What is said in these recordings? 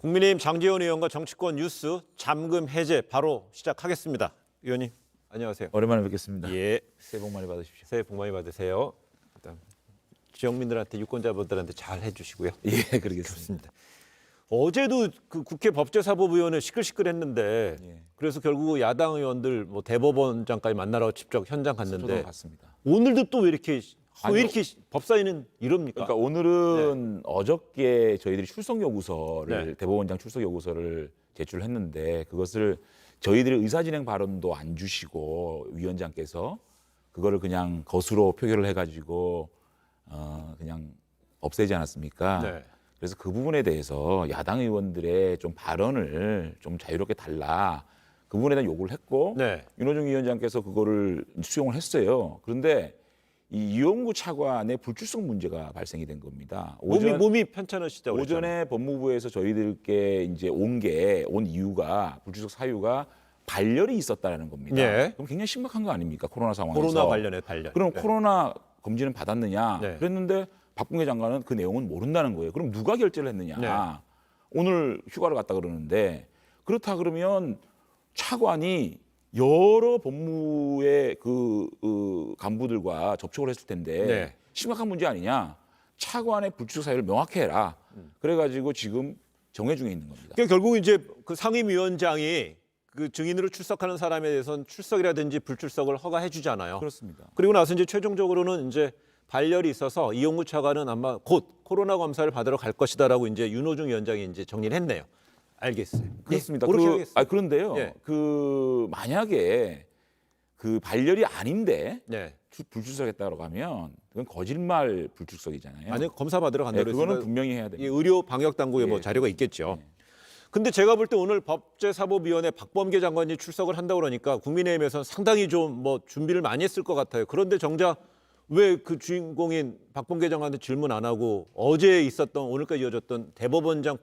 국민의힘 장제원 의원과 정치권 뉴스 잠금 해제 바로 시작하겠습니다. 의원님 안녕하세요. 오랜만에 뵙겠습니다. 예, 새해 복 많이 받으십시오. 새해 복 많이 받으세요. 일단 지역민들한테 유권자분들한테 잘 해주시고요. 예, 그러겠습니다. 좋습니다. 어제도 그 국회 법제사법위원회 시끌시끌했는데 그래서 결국 야당 의원들 뭐 대법원장까지 만나러 직접 현장 저도 갔는데 봤습니다. 오늘도 또 왜 이렇게 아니요. 법사위는 이럽니까? 그러니까 오늘은 어저께 저희들이 출석 요구서를 네. 대법원장 출석 요구서를 제출했는데 그것을 저희들의 의사진행 발언도 안 주시고 위원장께서 그거를 그냥 거수로 표결을 해가지고 그냥 없애지 않았습니까? 네. 그래서 그 부분에 대해서 야당 의원들의 좀 발언을 좀 자유롭게 달라 그 부분에 대한 요구를 했고 네. 윤호중 위원장께서 그거를 수용을 했어요. 그런데 이 이용구 차관의 불출석 문제가 발생이 된 겁니다. 몸이 편찮으시다고 오전에 법무부에서 저희들께 이제 온 이유가 불출석 사유가 발열이 있었다라는 겁니다. 예. 그럼 굉장히 심각한 거 아닙니까? 코로나 상황에서. 코로나 관련해 발열. 그럼 네. 코로나 검진은 받았느냐? 네. 그랬는데 박범계 장관은 그 내용은 모른다는 거예요. 그럼 누가 결재를 했느냐? 네. 오늘 휴가를 갔다 그러는데 그렇다 그러면 차관이 여러 법무의 그 간부들과 접촉을 했을 텐데 네. 심각한 문제 아니냐? 차관의 불출석 사유를 명확히 해라. 그래가지고 지금 정해 중에 있는 겁니다. 그러니까 결국 이제 그 상임위원장이 그 증인으로 출석하는 사람에 대해서는 출석이라든지 불출석을 허가해 주잖아요. 그렇습니다. 그리고 나서 이제 최종적으로는 이제 발열이 있어서 이용구 차관은 아마 곧 코로나 검사를 받으러 갈 것이다라고 이제 윤호중 위원장이 이제 정리를 했네요. 알겠어요. 그렇습니다. 예, 그렇게 하겠습니다. 그런데요. 예. 그 만약에 그 발열이 아닌데 네. 불출석했다고 하면 그건 거짓말 불출석이잖아요. 아니 검사 받으러 간다고 네, 그랬으니까 그거는 분명히 해야 이 됩니다. 의료 방역 당국에 뭐 예. 자료가 있겠죠. 근데 제가 볼 때 오늘 법제사법위원회 박범계 장관이 출석을 한다고 그러니까 국민의힘에서는 상당히 좀 뭐 준비를 많이 했을 것 같아요. 그런데 정작 왜 그 주인공인 박범계 장관한테 질문 안 하고 어제 있었던 오늘까지 이어졌던 대법원장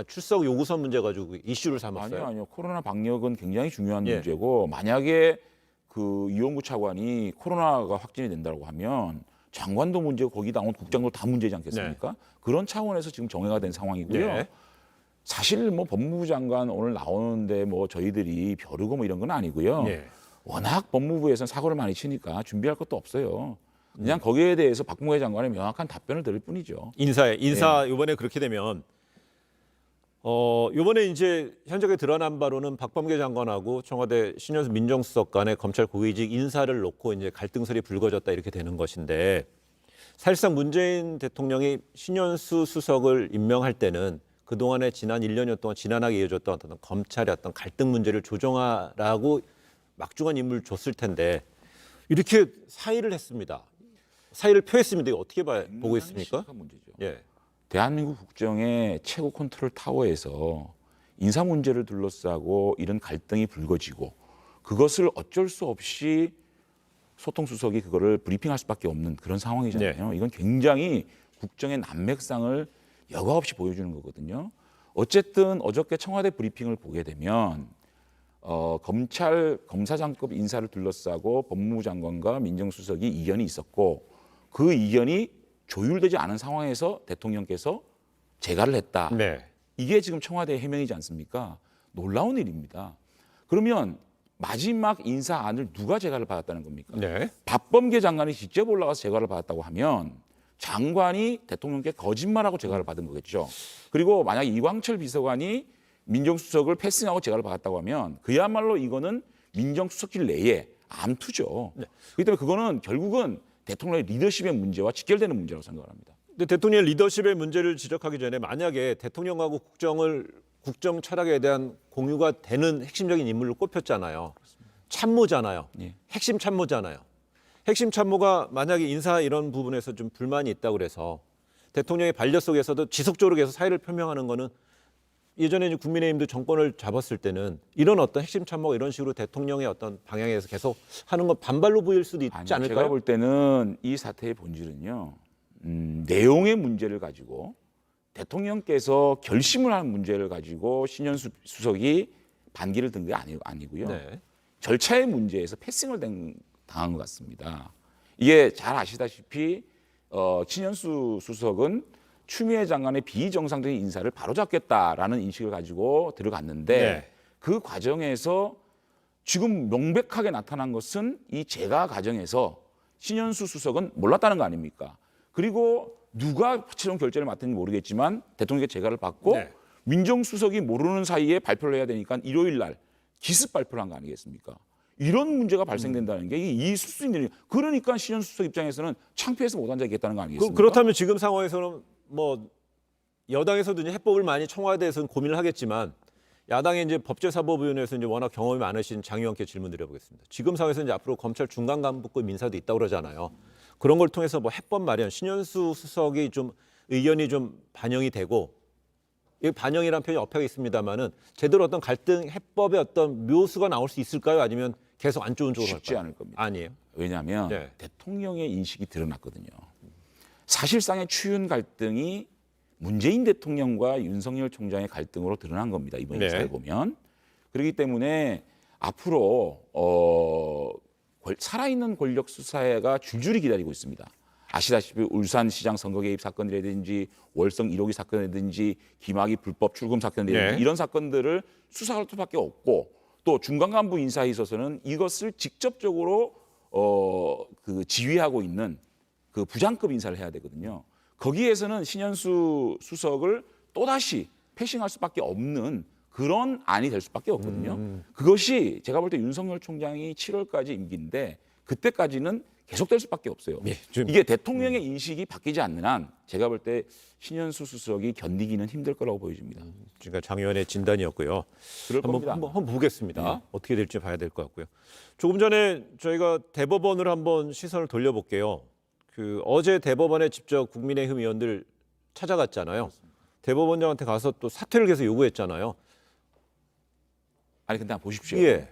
출석 요구서 문제 가지고 이슈를 삼았어요. 아니요. 코로나 방역은 굉장히 중요한 예. 문제고 만약에 그 이용구 차관이 코로나가 확진이 된다고 하면 장관도 문제고 거기다 온 국장도 다 문제지 않겠습니까? 그런 차원에서 지금 정해가 된 상황이고요. 네. 사실 뭐 법무부 장관 오늘 나오는데 뭐 저희들이 벼르고 뭐 이런 건 아니고요. 네. 워낙 법무부에서는 사고를 많이 치니까 준비할 것도 없어요. 그냥 거기에 대해서 박범계 장관의 명확한 답변을 들을 뿐이죠. 인사 이번에 그렇게 되면 이번에 이제 현장에 드러난 바로는 박범계 장관하고 청와대 신현수 민정수석 간의 검찰 고위직 인사를 놓고 이제 갈등설이 불거졌다 이렇게 되는 것인데 사실상 문재인 대통령이 신현수 수석을 임명할 때는 그동안에 지난 1년여 동안 지난하게 이어졌던 어떤 검찰의 어떤 갈등 문제를 조정하라고 막중한 임무를 줬을 텐데 이렇게 사의를 했습니다. 사의를 표했습니다. 이거 어떻게 보고 있습니까? 심각한 문제죠. 예. 대한민국 국정의 최고 컨트롤 타워에서 인사 문제를 둘러싸고 이런 갈등이 불거지고 그것을 어쩔 수 없이 소통수석이 그거를 브리핑할 수밖에 없는 그런 상황이잖아요. 이건 굉장히 국정의 난맥상을 여과 없이 보여주는 거거든요. 어쨌든 어저께 청와대 브리핑을 보게 되면 검사장급 인사를 둘러싸고 법무부 장관과 민정수석이 이견이 있었고 그 이견이 조율되지 않은 상황에서 대통령께서 재가를 했다. 네. 이게 지금 청와대의 해명이지 않습니까? 놀라운 일입니다. 그러면 마지막 인사안을 누가 재가를 받았다는 겁니까? 네. 박범계 장관이 직접 올라가서 재가를 받았다고 하면 장관이 대통령께 거짓말하고 재가를 받은 거겠죠. 그리고 만약 이광철 비서관이 민정수석을 패싱하고 재가를 받았다고 하면 그야말로 이거는 민정수석실 내에 암투죠. 그렇기 때문에 그거는 결국은 대통령의 리더십의 문제와 직결되는 문제라고 생각합니다. 근데 대통령 리더십의 문제를 지적하기 전에 만약에 대통령하고 국정 철학에 대한 공유가 되는 핵심적인 인물로 꼽혔잖아요. 참모잖아요. 예. 핵심 참모잖아요. 핵심 참모가 만약에 인사 이런 부분에서 좀 불만이 있다고 그래서 대통령의 반려 속에서도 지속적으로 계속 사의를 표명하는 거는 예전에 이제 국민의힘도 정권을 잡았을 때는 이런 어떤 핵심 참모가 이런 식으로 대통령의 어떤 방향에서 계속 하는 건 반발로 보일 수도 있지 아니요, 않을까요? 제가 볼 때는 이 사태의 본질은요. 내용의 문제를 가지고 대통령께서 결심을 한 문제를 가지고 신현수 수석이 반기를 든 게 아니고요. 네. 절차의 문제에서 패싱을 당한 것 같습니다. 이게 잘 아시다시피 신현수 수석은 추미애 장관의 비정상적인 인사를 바로잡겠다라는 인식을 가지고 들어갔는데 네. 그 과정에서 지금 명백하게 나타난 것은 이 재가 과정에서 신현수 수석은 몰랐다는 거 아닙니까? 그리고 누가 최종 결재를 맡았는지 모르겠지만 대통령의 재가를 받고 네. 민정수석이 모르는 사이에 발표를 해야 되니까 일요일 날 기습 발표를 한 거 아니겠습니까? 이런 문제가 발생된다는 게 이게 있을 수 있는 그러니까 신현수 수석 입장에서는 창피해서 못 앉아있겠다는 거 아니겠습니까? 그렇다면 지금 상황에서는 뭐 여당에서도 이제 해법을 많이 청와대에서는 고민을 하겠지만 야당의 이제 법제사법위원회에서 이제 워낙 경험이 많으신 장 의원께 질문 드려보겠습니다. 지금 상황에서 이제 앞으로 검찰 중간 간부급 인사도 있다고 그러잖아요. 그런 걸 통해서 뭐 해법 마련, 신현수 수석이 좀 의견이 좀 반영이 되고 이 반영이라는 표현이 어폐가 있습니다만은 제대로 어떤 갈등 해법의 어떤 묘수가 나올 수 있을까요? 아니면 계속 안 좋은 쪽으로 쉽지 갈까요? 않을 겁니다. 아니에요. 왜냐하면 네. 대통령의 인식이 드러났거든요. 사실상의 추윤 갈등이 문재인 대통령과 윤석열 총장의 갈등으로 드러난 겁니다. 이번 네. 인사를 보면. 그렇기 때문에 앞으로 살아있는 권력 수사가 줄줄이 기다리고 있습니다. 아시다시피 울산시장 선거 개입 사건이라든지 월성 1호기 사건이라든지 김학의 불법 출금 사건이라든지 네. 이런 사건들을 수사할 수밖에 없고 또 중간 간부 인사에 있어서는 이것을 직접적으로 그 지휘하고 있는 그 부장급 인사를 해야 되거든요. 거기에서는 신현수 수석을 또다시 패싱할 수밖에 없는 그런 안이 될 수밖에 없거든요. 그것이 제가 볼 때 윤석열 총장이 7월까지 임기인데 그때까지는 계속될 수밖에 없어요. 예, 좀- 이게 대통령의 인식이 바뀌지 않는 한 제가 볼 때 신현수 수석이 견디기는 힘들 거라고 보여집니다. 그러니까 장 의원의 진단이었고요. 그럴 한번, 겁니다. 한번 보겠습니다. 네. 어떻게 될지 봐야 될 것 같고요. 조금 전에 저희가 대법원을 한번 시선을 돌려볼게요. 그 어제 대법원에 직접 국민의힘 의원들 찾아갔잖아요. 대법원장한테 가서 또 사퇴를 계속 요구했잖아요. 아니 근데 한번 보십시오. 예.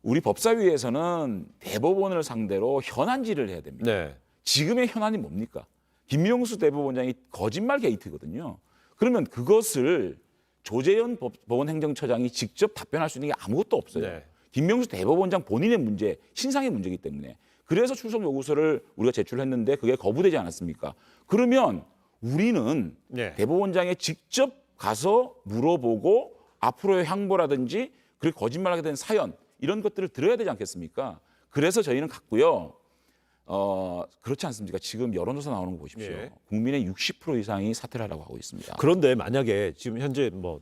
우리 법사위에서는 대법원을 상대로 현안질을 해야 됩니다. 네. 지금의 현안이 뭡니까? 김명수 대법원장이 거짓말 게이트거든요. 그러면 그것을 조재현 법원 행정처장이 직접 답변할 수 있는 게 아무것도 없어요. 네. 김명수 대법원장 본인의 문제, 신상의 문제이기 때문에. 그래서 출석 요구서를 우리가 제출했는데 그게 거부되지 않았습니까? 그러면 우리는 네. 대법원장에 직접 가서 물어보고 앞으로의 향보라든지 그리고 거짓말하게 된 사연 이런 것들을 들어야 되지 않겠습니까? 그래서 저희는 갔고요. 그렇지 않습니까? 지금 여론조사 나오는 거 보십시오. 예. 국민의 60% 이상이 사퇴를 하라고 하고 있습니다. 그런데 만약에 지금 현재 뭐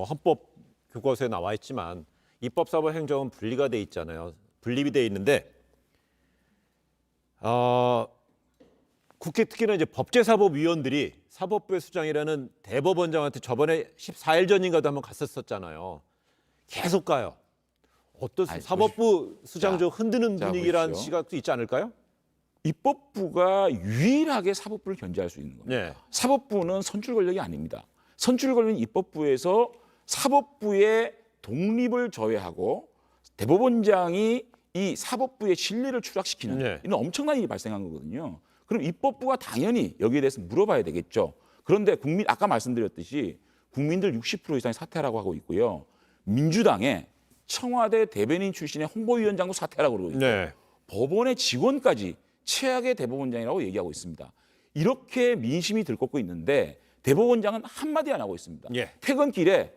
헌법 교과서에 나와 있지만 입법사법행정은 분리가 돼 있잖아요. 분립이 돼 있는데 국회 특히나 이제 법제사법위원들이 사법부의 수장이라는 대법원장한테 저번에 14일 전인가도 한번 갔었잖아요. 계속 가요. 어떻습니까? 아니, 사법부 수장 좀 흔드는 자, 분위기라는 보십시오. 시각도 있지 않을까요? 입법부가 유일하게 사법부를 견제할 수 있는 겁니다. 네. 사법부는 선출 권력이 아닙니다. 선출 권력은 입법부에서 사법부의 독립을 저해하고 대법원장이 이 사법부의 신뢰를 추락시키는 네. 이런 엄청난 일이 발생한 거거든요. 그럼 입법부가 당연히 여기에 대해서 물어봐야 되겠죠. 그런데 아까 말씀드렸듯이 국민들 60% 이상이 사퇴하라고 하고 있고요. 민주당의 청와대 대변인 출신의 홍보위원장도 사퇴하라고 그러고 있고 네. 법원의 직원까지 최악의 대법원장이라고 얘기하고 있습니다. 이렇게 민심이 들끓고 있는데 대법원장은 한마디 안 하고 있습니다. 예. 퇴근길에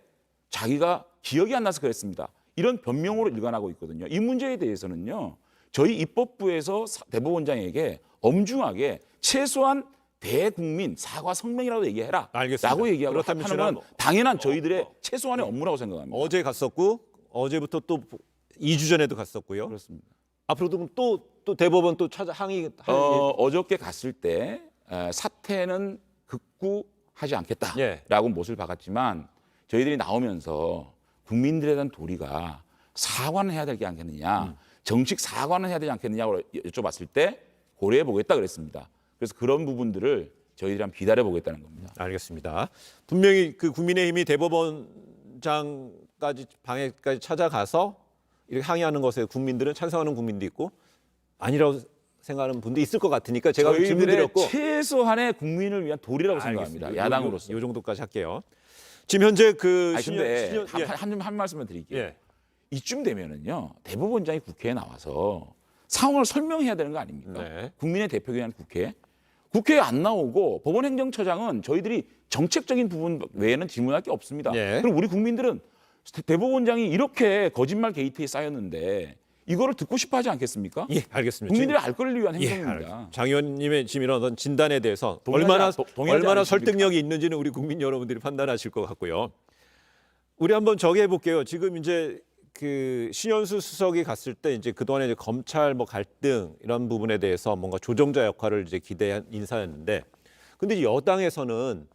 자기가 기억이 안 나서 그랬습니다. 이런 변명으로 일관하고 있거든요. 이 문제에 대해서는요. 저희 입법부에서 대법원장에게 엄중하게 최소한 대국민 사과 성명이라도 얘기해라. 알겠습니다. 라고 얘기하고 그렇다면 하는 당연한 저희들의 최소한의 업무라고 생각합니다. 어제 갔었고 어제부터 또 2주 전에도 갔었고요. 그렇습니다. 앞으로도 그럼 또 대법원 또 찾아 항의 어저께 갔을 때 사퇴는 극구하지 않겠다라고 예. 못을 박았지만 저희들이 나오면서 국민들에 대한 도리가 사과는 해야 될 게 아니겠느냐, 정식 사과는 해야 되지 않겠느냐고 여쭤봤을 때 고려해 보겠다 그랬습니다. 그래서 그런 부분들을 저희들이 한번 기다려 보겠다는 겁니다. 알겠습니다. 분명히 그 국민의힘이 대법원장까지 방해까지 찾아가서 이렇게 항의하는 것에 국민들은 찬성하는 국민도 있고 아니라고 생각하는 분도 있을 것 같으니까 제가 질문 저희들의 드렸고 최소한의 국민을 위한 도리라고 생각합니다. 야당으로서. 요 정도까지 할게요. 지금 현재 그 아니, 근데 예. 한 말씀만 드릴게요. 예. 이쯤 되면은요 대법원장이 국회에 나와서 상황을 설명해야 되는 거 아닙니까? 네. 국민의 대표기관 국회 국회에 안 나오고 법원행정처장은 저희들이 정책적인 부분 외에는 질문할 게 없습니다. 네. 그럼 우리 국민들은 대법원장이 이렇게 거짓말 게이트에 쌓였는데 이거를 듣고 싶어 하지 않겠습니까? 예, 알겠습니다. 국민들의 알 권리를 위한 예, 행동입니다. 장 의원님의 지금 이런 어떤 진단에 대해서 동의하지 얼마나 않으십니까? 설득력이 있는지는 우리 국민 여러분들이 판단하실 것 같고요. 우리 한번 저기 해볼게요. 지금 이제 그 신현수 수석이 갔을 때 이제 그동안에 이제 검찰 뭐 갈등 이런 부분에 대해서 뭔가 조정자 역할을 이제 기대한 인사였는데, 근데 이제 여당에서는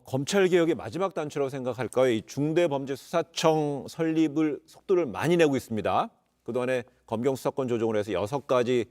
검찰 개혁의 마지막 단추라고 생각할까요? 이 중대범죄수사청 설립을 속도를 많이 내고 있습니다. 그동안에 검경 수사권 조정을 해서 6가지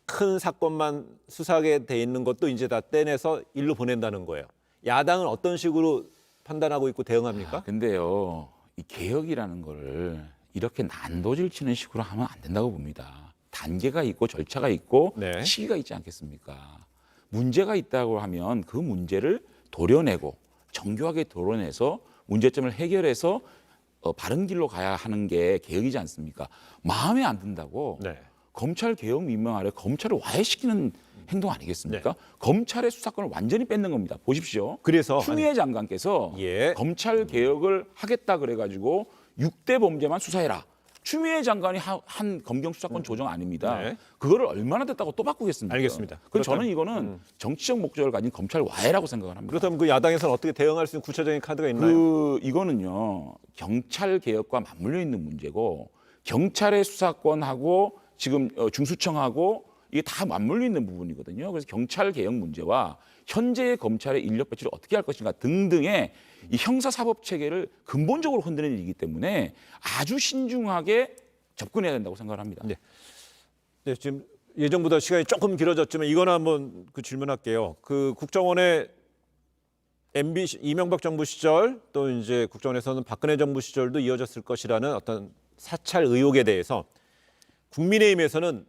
큰 사건만 수사하게 돼 있는 것도 이제 다 떼내서 일로 보낸다는 거예요. 야당은 어떤 식으로 판단하고 있고 대응합니까? 근데요, 이 개혁이라는 거를 이렇게 난도질 치는 식으로 하면 안 된다고 봅니다. 단계가 있고 절차가 있고 네. 시기가 있지 않겠습니까? 문제가 있다고 하면 그 문제를 도려내고 정교하게 도려내서 문제점을 해결해서 바른 길로 가야 하는 게 개혁이지 않습니까? 마음에 안 든다고 네. 검찰 개혁 민명 아래 검찰을 와해시키는 행동 아니겠습니까? 검찰의 수사권을 완전히 뺏는 겁니다. 보십시오. 그래서 추미애 장관께서 예. 검찰 개혁을 하겠다 그래가지고 6대 범죄만 수사해라. 추미애 장관이 한 검경 수사권 조정 아닙니다. 네. 그거를 얼마나 됐다고 또 바꾸겠습니까? 알겠습니다. 그럼 저는 이거는 정치적 목적을 가진 검찰 와해라고 생각을 합니다. 그렇다면 그 야당에서는 어떻게 대응할 수 있는 구체적인 카드가 있나요? 이거는요, 경찰 개혁과 맞물려 있는 문제고 경찰의 수사권하고 지금 중수청하고 이게 다 맞물려 있는 부분이거든요. 그래서 경찰 개혁 문제와 현재의 검찰의 인력 배치를 어떻게 할 것인가 등등의 이 형사사법 체계를 근본적으로 흔드는 일이기 때문에 아주 신중하게 접근해야 된다고 생각을 합니다. 네. 네, 지금 예정보다 시간이 조금 길어졌지만 이거는 한번 그 질문할게요. 그 국정원의 MB 이명박 정부 시절 또 이제 국정원에서는 박근혜 정부 시절도 이어졌을 것이라는 어떤 사찰 의혹에 대해서 국민의힘에서는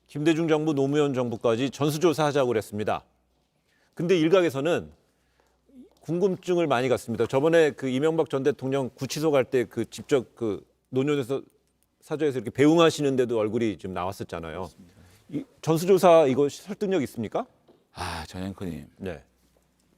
김대중 정부, 노무현 정부까지 전수조사하자고 그랬습니다. 근데 일각에서는 궁금증을 많이 갖습니다. 저번에 그 이명박 전 대통령 구치소 갈 때 그 직접 그 논현에서 사저에서 이렇게 배웅하시는데도 얼굴이 지금 나왔었잖아요. 이 전수조사 이거 설득력 있습니까? 전 앵커님, 네.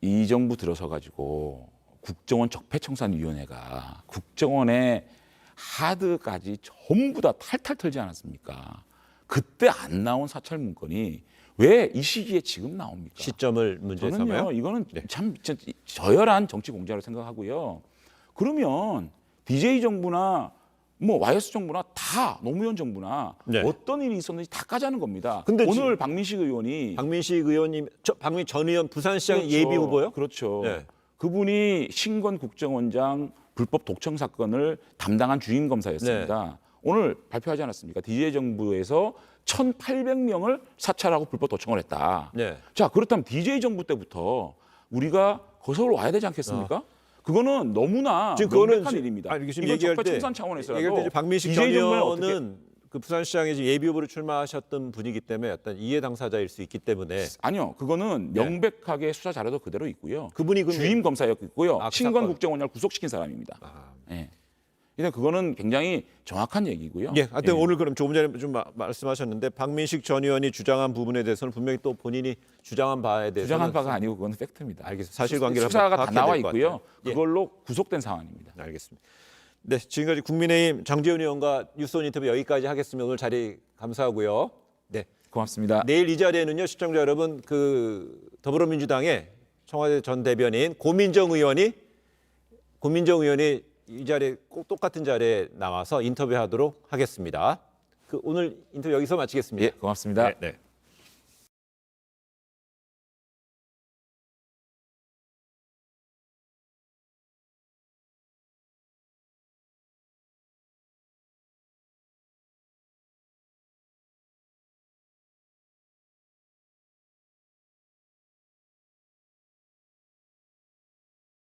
이 정부 들어서 가지고 국정원 적폐청산위원회가 국정원의 하드까지 전부 다 탈탈 털지 않았습니까? 그때 안 나온 사찰 문건이 왜 이 시기에 지금 나옵니까? 시점을 문제 저는요, 삼아요? 이거는 네. 참 저열한 정치 공작으로 생각하고요. 그러면 DJ 정부나 뭐 YS 정부나 다 노무현 정부나 네. 어떤 일이 있었는지 다 까자는 겁니다. 근데 오늘 지금 박민식 의원이 박민식 의원님, 박민 전 의원 부산시장 그렇죠. 예비 후보요? 그렇죠. 네. 그분이 신건 국정원장 불법 독청 사건을 담당한 주임 검사였습니다. 네. 오늘 발표하지 않았습니까? DJ 정부에서 1,800명을 사찰하고 불법 도청을 했다. 네. 자, 그렇다면 DJ 정부 때부터 우리가 거슬러 와야 되지 않겠습니까? 그거는 너무나 지금 그거는 명백한 일입니다. 아니, 지금 이건 얘기할 때 적폐청산 차원에서라도 얘기할 때 이제 박민식 전 DJ 정부는 어떻게 의원은 그 부산시장에 지금 예비 후보로 출마하셨던 분이기 때문에 어떤 이해 당사자일 수 있기 때문에 아니요, 그거는 네. 명백하게 수사 자료도 그대로 있고요. 그분이 주임 검사였고요. 아, 그 신건 사건. 국정원장을 구속시킨 사람입니다. 아. 예. 일단 그거는 굉장히 정확한 얘기고요. 예, 하여튼 예. 오늘 그럼 조금 전에 좀 말씀하셨는데 박민식 전 의원이 주장한 부분에 대해서는 분명히 또 본인이 주장한 바에 대해서 주장한 바가 아니고 그건 팩트입니다. 알겠습니다. 사실관계를 수사가 다 한번 나와 파악해야 될것 있고요. 같아요. 예. 그걸로 구속된 상황입니다. 알겠습니다. 네, 지금까지 국민의힘 장제원 의원과 뉴스온 인터뷰 여기까지 하겠습니다. 오늘 자리 감사하고요. 네, 고맙습니다. 내일 이 자리에는요, 시청자 여러분, 그 더불어민주당의 청와대 전 대변인 고민정 의원이 이 자리에 꼭 똑같은 자리에 나와서 인터뷰하도록 하겠습니다. 그 오늘 인터뷰 여기서 마치겠습니다. 예, 고맙습니다. 네.